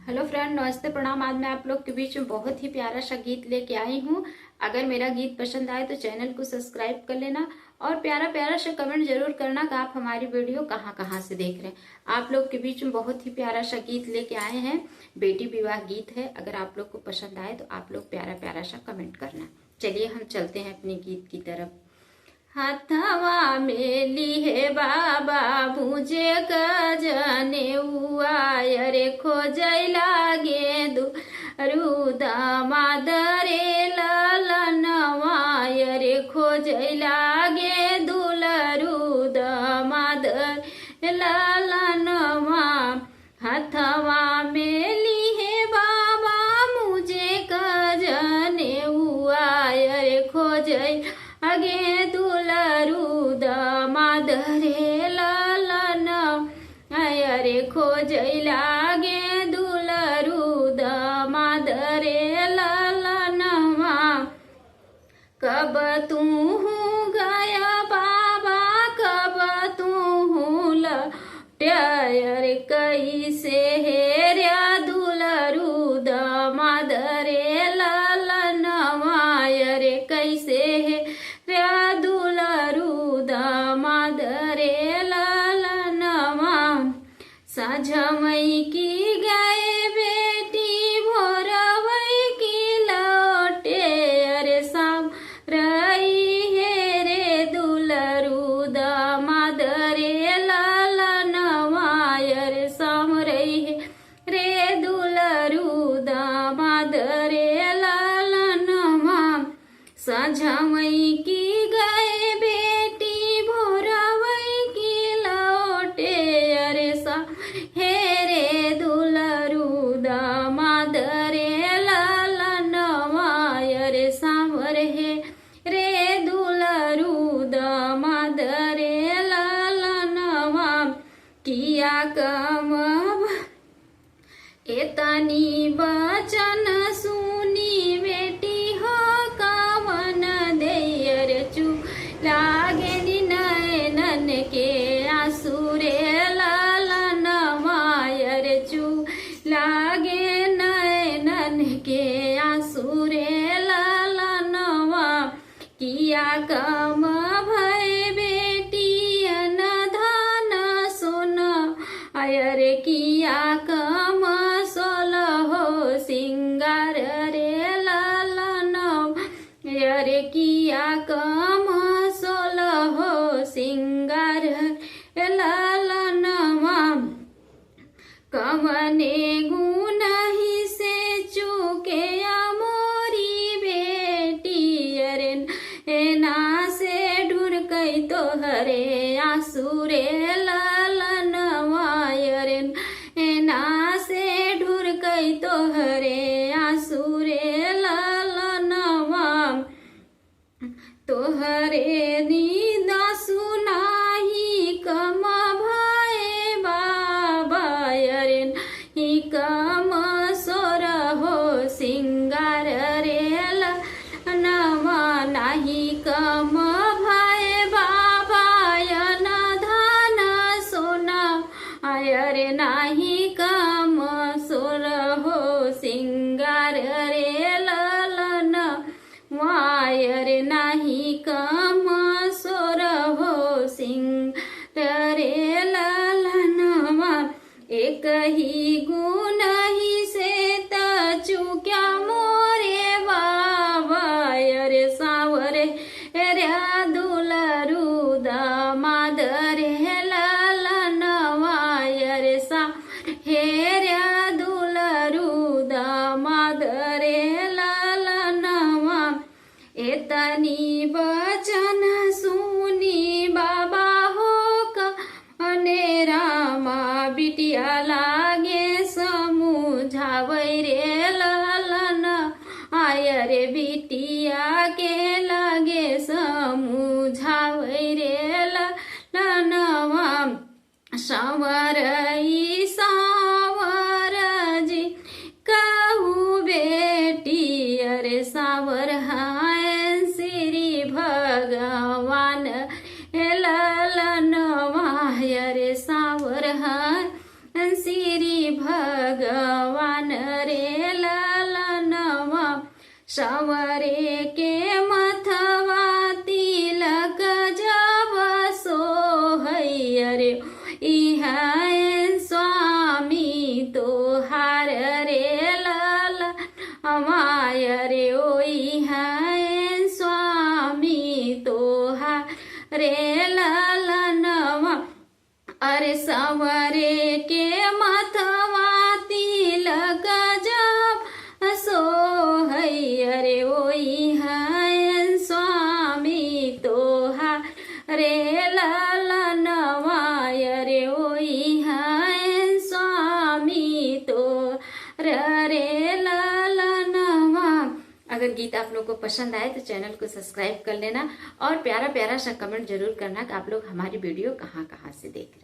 Hello friend, नमस्ते, प्रणाम। आज मैं आप लोग के बीच में बहुत ही प्यारा सा गीत लेके आई हूँ। अगर मेरा गीत पसंद आए तो चैनल को सब्सक्राइब कर लेना और प्यारा प्यारा सा कमेंट जरूर करना कि आप हमारी वीडियो कहाँ कहाँ से देख रहे हैं। आप लोग के बीच में बहुत ही प्यारा सा गीत लेके आए हैं। बेटी विवाह गीत है। अगर आप लोग को पसंद आए तो आप लोग प्यारा प्यारा सा कमेंट करना। चलिए हम चलते हैं अपने गीत की तरफ। हाथवा में लिहे बाबा भूजे गजने रे खोजै लागे मादरे ललनवा रे खोजै लागे दुलरूद मादर ललनवा। हाथवा में लिहे बाबा मुझे गजने रे खोजै आगे दुलरूद मादरे ललन रे खोजै लागे दुलरूद मादरे ललनवा। कब तू गया बाबा कब तू लौटे कैसे हेरा दुलरूद मादरे ललनवा रे कैसे है दुलरूद मादरे ललनवा। साझमई की गए बेटी भोरवई की लौटे अरे साम रही है रे दुलरूद मादरे ललनवा रे साम रही है रे दुलरूद मादरे ललनवा। साझमई की गए बेटी भोरवई की लौटे अरे सा हे रे दुलरूद मादरे ललनवा रे सावर है रे दुलरूद मादरे ललनवा। किया कम एतनी बचन सुनी बेटी हो कवन देयर चू लागे नयनन के आंसुरे ललनवा रे चू लागे नयनन के आंसुरे ललनवा। किया कम भय बेटी अनधन सुन रे किया कम सोलहो सिंगार रे ललनवा रे किया कम सोलहो सिंगार ललनवा। कमने गुण ही से चूके मोरी बेटी अरे ना से ढूर कई तो हरे आंसुरे ललनवा रे ना से ढूर कई तो हरे आंसुरे ललनवा। तोहरे नींद सुनाही कम भय बाबा रे ही कम सोर हो सिंगार रे ललनवा नाही कम भय बाबा न धन सोना रे नाही कम सोर हो सिंगार रे ललनवा रे नाही कम सोर हो सिंगार रे ललनवा। एक ही गुण ही से चूक्या मोरे बाबा रे सावर रे दुलरूद मादरे ललनवा रे सा हे रे दुलरूद मादरे ललनवा। एतनी बचन सुनी बाबा हो कने रामा बिटिया लागे समुझावै रे ललन रे बिटिया के लागे समुझावै रे ललनवा। संवरई सावर जी कहू बेटी अरे सावर हाय श्री भगवान ललनवा रे सावर हाय श्री भगवान संवरे के मथवा तिलक जब सोहैया रे इहान स्वामी तोहार रे लाला हमाय रे ओइहान स्वामी तोहार रे लाला नवा अरे संवरे के मथवा तिलक जब सोहैया रे ओइहान स्वामी तोहार रे लाला नवाय रे ओइहान स्वामी तोहार रे लाला नवा। अगर गीत आप लोग को पसंद आए तो चैनल को सब्सक्राइब कर लेना और प्यारा प्यारा सा कमेंट जरूर करना कि आप लोग हमारी वीडियो कहाँ कहाँ से देख रहे हैं।